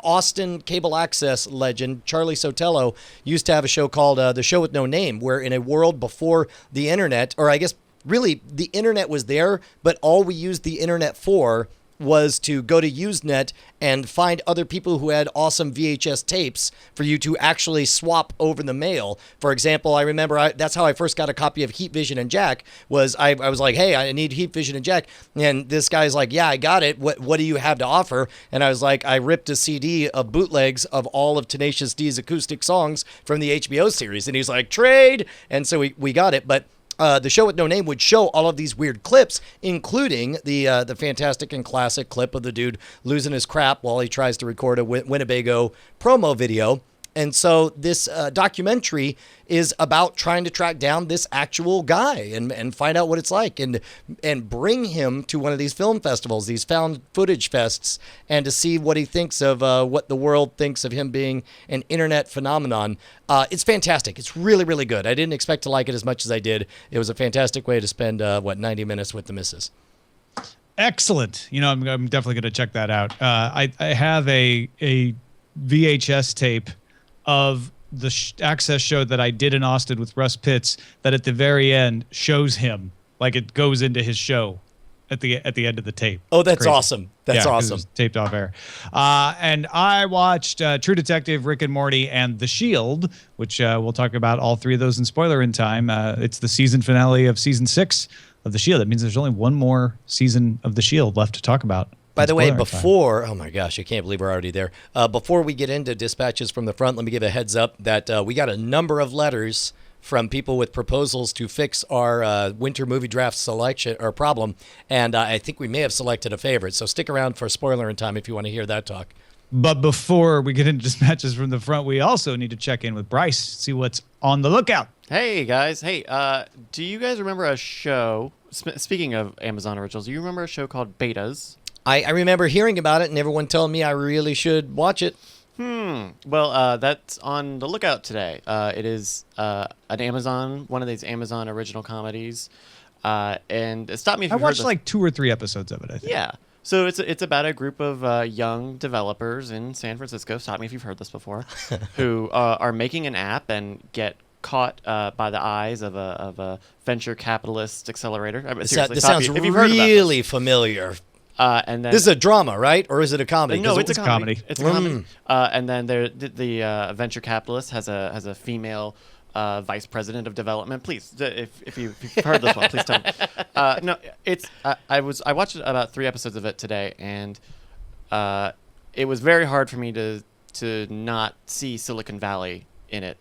Austin cable access legend Charlie Sotelo used to have a show called The Show with No Name, where in a world before the internet, or I guess really the internet was there, but all we used the internet for was to go to Usenet and find other people who had awesome VHS tapes for you to actually swap over the mail. For example, I remember that's how I first got a copy of Heat Vision and Jack. Was I was like, hey, I need Heat Vision and Jack, and this guy's like, yeah, I got it. What do you have to offer? And I was like, I ripped a CD of bootlegs of all of Tenacious D's acoustic songs from the HBO series, and he's like, trade, and so we got it, but. The Show with No Name would show all of these weird clips, including the fantastic and classic clip of the dude losing his crap while he tries to record a Winnebago promo video. And so this documentary is about trying to track down this actual guy and find out what it's like and bring him to one of these film festivals, these found footage fests, and to see what he thinks of what the world thinks of him being an internet phenomenon. It's fantastic. It's really, really good. I didn't expect to like it as much as I did. It was a fantastic way to spend, 90 minutes with the missus. Excellent. I'm definitely going to check that out. I have a VHS tape of the Access show that I did in Austin with Russ Pitts that at the very end shows him, like it goes into his show at the end of the tape. Oh, that's awesome. That's awesome. It was taped off air. And I watched True Detective, Rick and Morty, and The Shield, which we'll talk about all three of those in spoiler in time. It's the season finale of season 6 of The Shield. That means there's only one more season of The Shield left to talk about. By the way, oh my gosh, I can't believe we're already there. Before we get into dispatches from the front, let me give a heads up that we got a number of letters from people with proposals to fix our winter movie draft selection or problem, and I think we may have selected a favorite. So stick around for spoiler in time if you want to hear that talk. But before we get into dispatches from the front, we also need to check in with Bryce, see what's on the lookout. Hey, guys. Hey, do you guys remember a show, speaking of Amazon originals, do you remember a show called Betas? I remember hearing about it and everyone telling me I really should watch it. Well, that's on the lookout today. It is an Amazon, one of these Amazon original comedies. And stop me if I you've heard watched this. like 2 or 3 episodes of it, I think. Yeah. So it's about a group of young developers in San Francisco. Stop me if you've heard this before, who are making an app and get caught by the eyes of a venture capitalist accelerator. I mean, seriously, This stop sounds me if you've heard about this. really familiar. And then This is a drama, right? Or is it a comedy? no, 'Cause it's a was comedy. comedy. It's a comedy. And then the venture capitalist has a female vice president of development. Please, if you've heard this one, please tell me. No, it's I watched about 3 episodes of it today, and it was very hard for me to not see Silicon Valley in it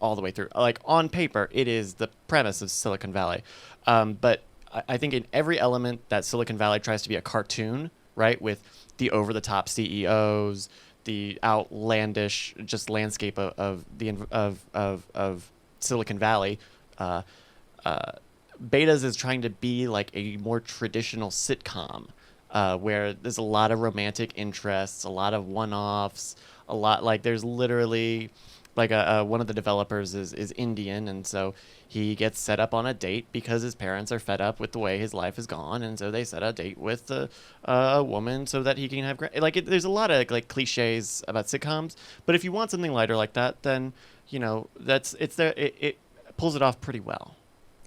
all the way through. Like on paper, it is the premise of Silicon Valley, but I think in every element that Silicon Valley tries to be a cartoon, right, with the over-the-top CEOs, the outlandish just landscape of Silicon Valley, Betas is trying to be like a more traditional sitcom, where there's a lot of romantic interests, a lot of one-offs, a lot like there's literally like one of the developers is Indian, and so he gets set up on a date because his parents are fed up with the way his life has gone, and so they set a date with a woman so that he can have there's a lot of like cliches about sitcoms, but if you want something lighter like that, then it pulls it off pretty well.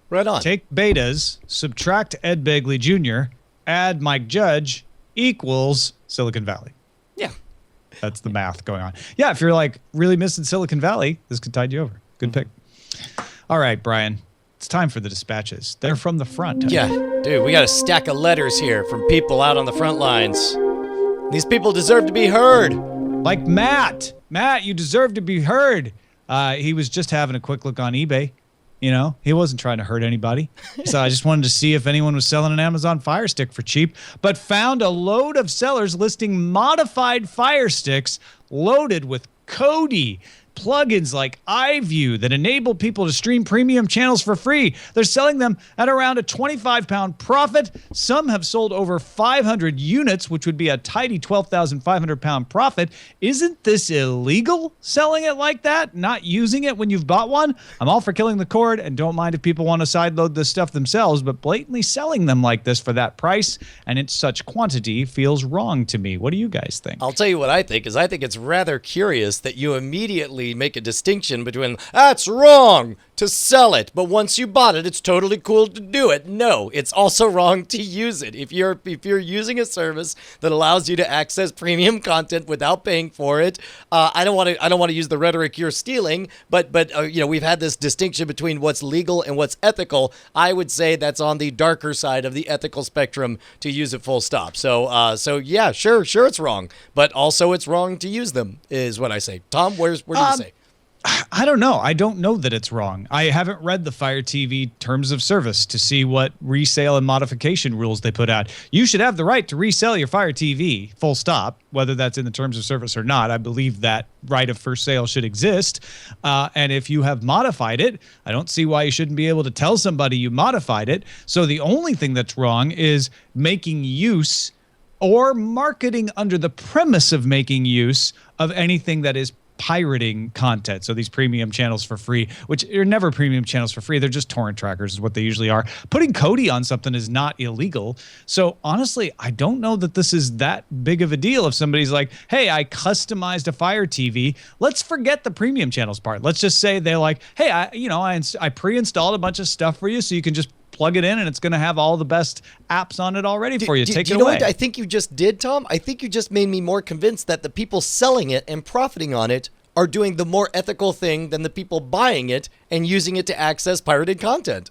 Right on. Take Betas, subtract Ed Begley Jr., add Mike Judge equals Silicon Valley. Yeah. That's the math going on. Yeah, if you're like really missing Silicon Valley, this could tide you over. Good pick. All right, Brian, it's time for the dispatches. They're from the front. Yeah, dude, we got a stack of letters here from people out on the front lines. These people deserve to be heard. Like Matt. Matt, you deserve to be heard. He was just having a quick look on eBay. You know, he wasn't trying to hurt anybody. So I just wanted to see if anyone was selling an Amazon Fire Stick for cheap, but found a load of sellers listing modified Fire Sticks loaded with Kodi plugins like iView that enable people to stream premium channels for free. They're selling them at around a 25-pound profit. Some have sold over 500 units, which would be a tidy 12,500-pound profit. Isn't this illegal, selling it like that, not using it when you've bought one? I'm all for killing the cord and don't mind if people want to sideload this stuff themselves, but blatantly selling them like this for that price and in such quantity feels wrong to me. What do you guys think? I'll tell you what I think it's rather curious that you immediately make a distinction between that's wrong to sell it, but once you bought it, it's totally cool to do it. No, it's also wrong to use it. If you're using a service that allows you to access premium content without paying for it, I don't want to use the rhetoric you're stealing, but we've had this distinction between what's legal and what's ethical. I would say that's on the darker side of the ethical spectrum to use it full stop. So yeah, sure it's wrong, but also it's wrong to use them is what I say. Tom, where do you say? I don't know. I don't know that it's wrong. I haven't read the Fire TV terms of service to see what resale and modification rules they put out. You should have the right to resell your Fire TV, full stop, whether that's in the terms of service or not. I believe that right of first sale should exist. And if you have modified it, I don't see why you shouldn't be able to tell somebody you modified it. So the only thing that's wrong is making use or marketing under the premise of making use of anything that is pirating content. So these premium channels for free, which are never premium channels for free. They're just torrent trackers is what they usually are. Putting Kodi on something is not illegal. So honestly, I don't know that this is that big of a deal. If somebody's like, hey, I customized a Fire TV, let's forget the premium channels part. Let's just say they're like, hey, I pre-installed a bunch of stuff for you so you can just plug it in and it's going to have all the best apps on it already for you. Take it away. What I think you just did, Tom? I think you just made me more convinced that the people selling it and profiting on it are doing the more ethical thing than the people buying it and using it to access pirated content.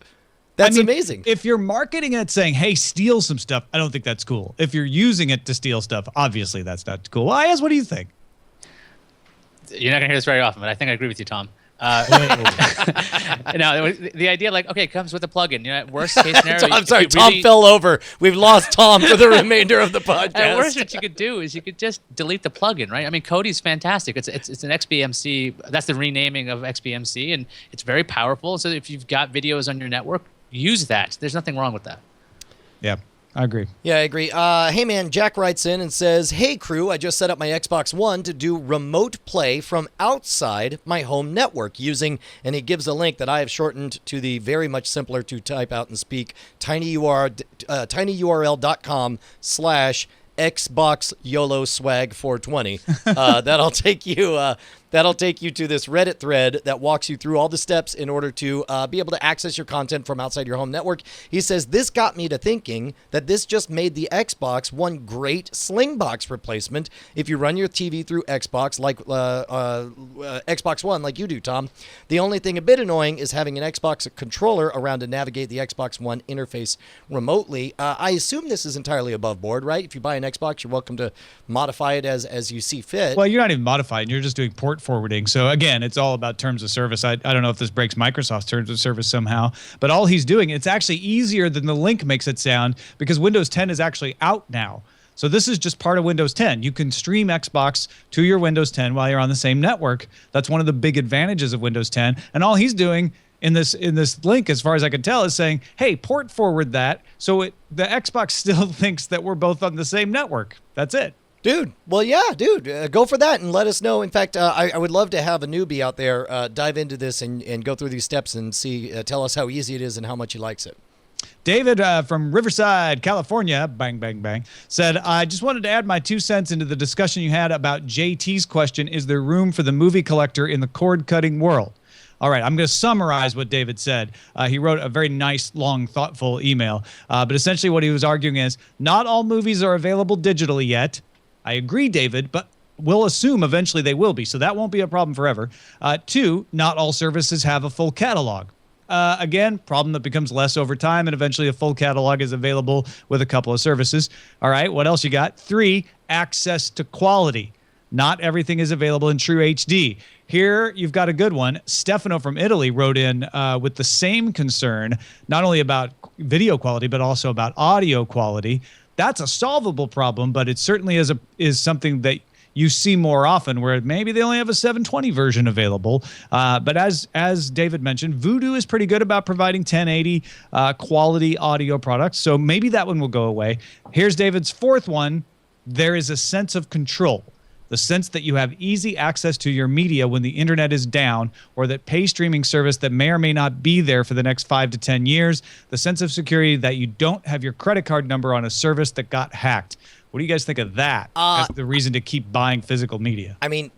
That's amazing. If you're marketing it saying, hey, steal some stuff, I don't think that's cool. If you're using it to steal stuff, obviously that's not cool. Well, Ayaz, what do you think? You're not going to hear this very often, but I think I agree with you, Tom. The idea, like, okay, it comes with a plugin. Worst case scenario. I'm sorry, Tom fell over. We've lost Tom for the remainder of the podcast. At worst, what you could do is you could just delete the plugin, right? I mean, Kodi's fantastic. It's an XBMC. That's the renaming of XBMC, and it's very powerful. So if you've got videos on your network, use that. There's nothing wrong with that. Yeah. I agree. Yeah, I agree. Hey, man, Jack writes in and says, hey, crew, I just set up my Xbox One to do remote play from outside my home network using, and he gives a link that I have shortened to the very much simpler to type out and speak, tinyurl.com/Xbox YOLO Swag 420. That'll take you to this Reddit thread that walks you through all the steps in order to be able to access your content from outside your home network. He says, this got me to thinking that this just made the Xbox one great Sling box replacement. If you run your TV through Xbox, like Xbox One, like you do, Tom, the only thing a bit annoying is having an Xbox controller around to navigate the Xbox One interface remotely. I assume this is entirely above board, right? If you buy an Xbox, you're welcome to modify it as you see fit. Well, you're not even modifying. You're just doing port forwarding. So again, it's all about terms of service. I don't know if this breaks Microsoft's terms of service somehow, but all he's doing, it's actually easier than the link makes it sound because Windows 10 is actually out now. So this is just part of Windows 10. You can stream Xbox to your Windows 10 while you're on the same network. That's one of the big advantages of Windows 10. And all he's doing in this link, as far as I can tell, is saying, hey, port forward that so the Xbox still thinks that we're both on the same network. That's it. Dude, well, yeah, dude, go for that and let us know. In fact, I would love to have a newbie out there dive into this and go through these steps and tell us how easy it is and how much he likes it. David from Riverside, California, bang, bang, bang, said, I just wanted to add my 2 cents into the discussion you had about JT's question, is there room for the movie collector in the cord-cutting world? All right, I'm going to summarize what David said. He wrote a very nice, long, thoughtful email. But essentially what he was arguing is, not all movies are available digitally yet. I agree, David, but we'll assume eventually they will be, so that won't be a problem forever. 2, not all services have a full catalog. Again, problem that becomes less over time, and eventually a full catalog is available with a couple of services. All right, what else you got? 3, access to quality. Not everything is available in true HD. Here, you've got a good one. Stefano from Italy wrote in with the same concern, not only about video quality, but also about audio quality. That's a solvable problem, but it certainly is something that you see more often, where maybe they only have a 720 version available. But as David mentioned, Voodoo is pretty good about providing 1080 quality audio products, so maybe that one will go away. Here's David's 4th one. There is a sense of control. The sense that you have easy access to your media when the internet is down, or that pay streaming service that may or may not be there for the next 5 to 10 years. The sense of security that you don't have your credit card number on a service that got hacked. What do you guys think of that as the reason to keep buying physical media? I mean,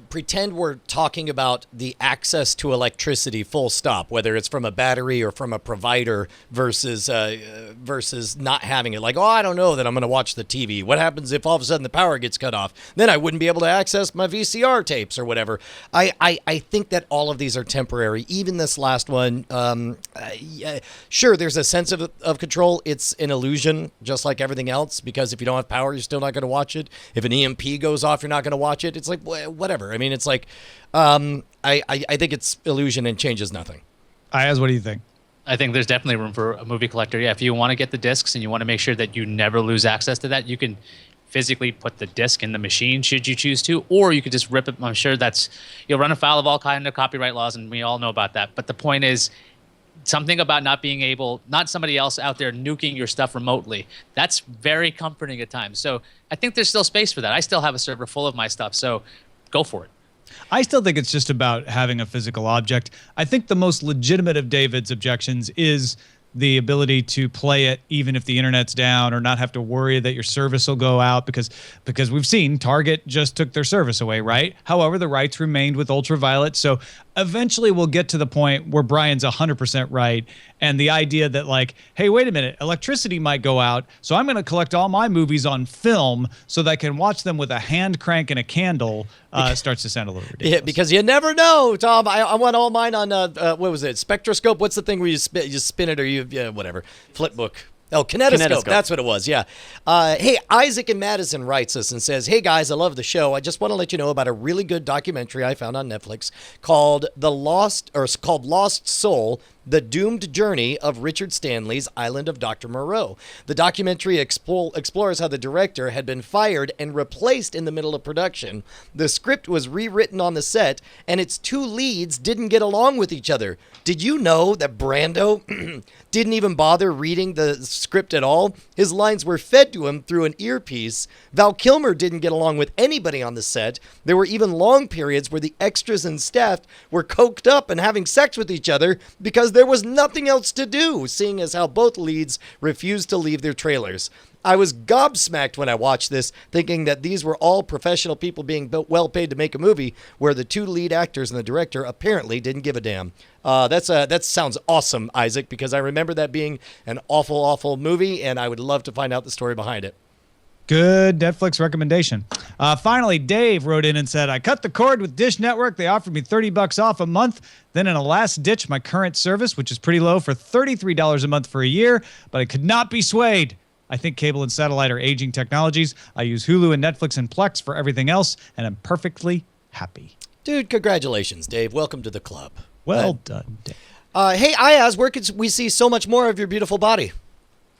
pretend we're talking about the access to electricity, full stop, whether it's from a battery or from a provider versus not having it. Like, oh, I don't know that I'm going to watch the TV. What happens if all of a sudden the power gets cut off? Then I wouldn't be able to access my VCR tapes or whatever. I think that all of these are temporary. Even this last one, sure, there's a sense of control. It's an illusion, just like everything else, because if you don't have power, you're still not going to watch it. If an EMP goes off, you're not going to watch it. It's like, whatever. I mean, it's like, I think it's illusion and changes nothing. Ayaz, what do you think? I think there's definitely room for a movie collector. Yeah, if you want to get the discs and you want to make sure that you never lose access to that, you can physically put the disc in the machine should you choose to, or you could just rip it. I'm sure you'll run afoul of all kind of copyright laws, and we all know about that. But the point is, something about not somebody else out there nuking your stuff remotely. That's very comforting at times. So I think there's still space for that. I still have a server full of my stuff, so go for it. I still think it's just about having a physical object. I think the most legitimate of David's objections is the ability to play it even if the internet's down, or not have to worry that your service will go out, because we've seen Target just took their service away, right? However, the rights remained with Ultraviolet. So eventually we'll get to the point where Brian's 100% right. And the idea that, like, hey, wait a minute, electricity might go out, so I'm going to collect all my movies on film so that I can watch them with a hand crank and a candle starts to sound a little ridiculous. Yeah, because you never know, Tom. I want all mine on, what was it, Spectroscope? What's the thing where you spin it, or whatever, Flipbook. Oh, Kinetoscope. That's what it was, yeah. Hey, Isaac in Madison writes us and says, hey, guys, I love the show. I just want to let you know about a really good documentary I found on Netflix called Lost Soul, The Doomed Journey of Richard Stanley's Island of Dr. Moreau. The documentary explores how the director had been fired and replaced in the middle of production. The script was rewritten on the set, and its two leads didn't get along with each other. Did you know that Brando didn't even bother reading the script at all? His lines were fed to him through an earpiece. Val Kilmer didn't get along with anybody on the set. There were even long periods where the extras and staff were coked up and having sex with each other because there was nothing else to do, seeing as how both leads refused to leave their trailers. I was gobsmacked when I watched this, thinking that these were all professional people being well paid to make a movie, where the two lead actors and the director apparently didn't give a damn. That sounds awesome, Isaac, because I remember that being an awful, awful movie, and I would love to find out the story behind it. Good Netflix recommendation. Finally, Dave wrote in and said, I cut the cord with Dish Network. They offered me $30 off a month. Then in a last ditch, my current service, which is pretty low, for $33 a month for a year, but I could not be swayed. I think cable and satellite are aging technologies. I use Hulu and Netflix and Plex for everything else, and I'm perfectly happy. Dude, congratulations, Dave. Welcome to the club. Well done, Dave. Hey, Ayaz, where could we see so much more of your beautiful body?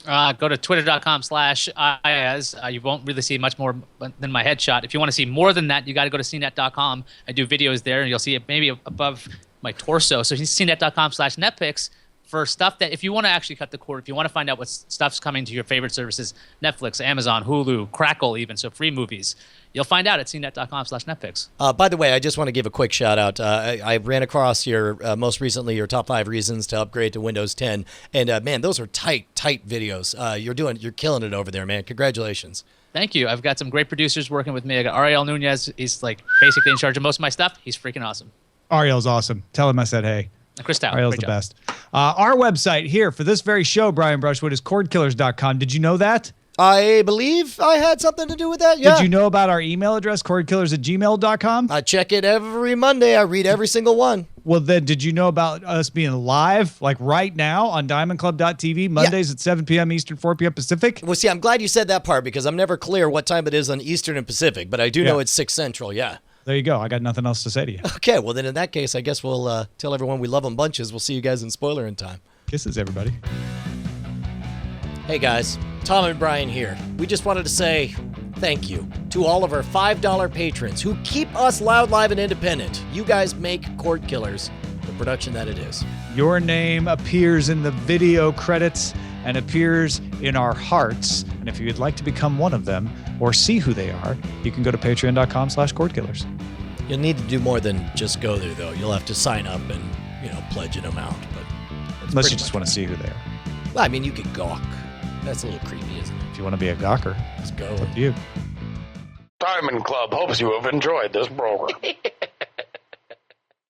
Go to twitter.com/Ayaz. You won't really see much more than my headshot. If you want to see more than that, you got to go to cnet.com. I do videos there, and you'll see it maybe above my torso. So cnet.com/netpics for stuff that, if you want to actually cut the cord, if you want to find out what stuff's coming to your favorite services, Netflix, Amazon, Hulu, Crackle even, so free movies, you'll find out at cnet.com/netpics. By the way, I just want to give a quick shout out. I ran across your most recently your top 5 reasons to upgrade to Windows 10, and man, those are tight videos. You're killing it over there, man. Congratulations. Thank you. I've got some great producers working with me. I got Ariel Nunez. He's like basically in charge of most of my stuff. He's freaking awesome. Ariel's awesome. Tell him I said hey. Chris Tao. Ariel's the best. Our website here for this very show, Brian Brushwood, is cordkillers.com. Did you know that? I believe I had something to do with that, yeah. Did you know about our email address, cordkillers@gmail.com? I check it every Monday. I read every single one. Well, then, did you know about us being live, like right now, on diamondclub.tv, Mondays at 7 p.m. Eastern, 4 p.m. Pacific? Well, see, I'm glad you said that part, because I'm never clear what time it is on Eastern and Pacific, but I do know it's 6 Central, yeah. There you go. I got nothing else to say to you. Okay, well, then in that case, I guess we'll tell everyone we love them bunches. We'll see you guys in spoiler in time. Kisses, everybody. Hey, guys. Tom and Brian here. We just wanted to say thank you to all of our $5 patrons who keep us loud, live, and independent. You guys make Cordkillers the production that it is. Your name appears in the video credits and appears in our hearts. And if you'd like to become one of them or see who they are, you can go to patreon.com/cordkillers. You'll need to do more than just go there, though. You'll have to sign up and, pledge an amount. But unless you just want to see who they are. Well, I mean, you could gawk. That's a little creepy, isn't it? If you want to be a gawker, Let's go. up to you. Diamond Club hopes you have enjoyed this program.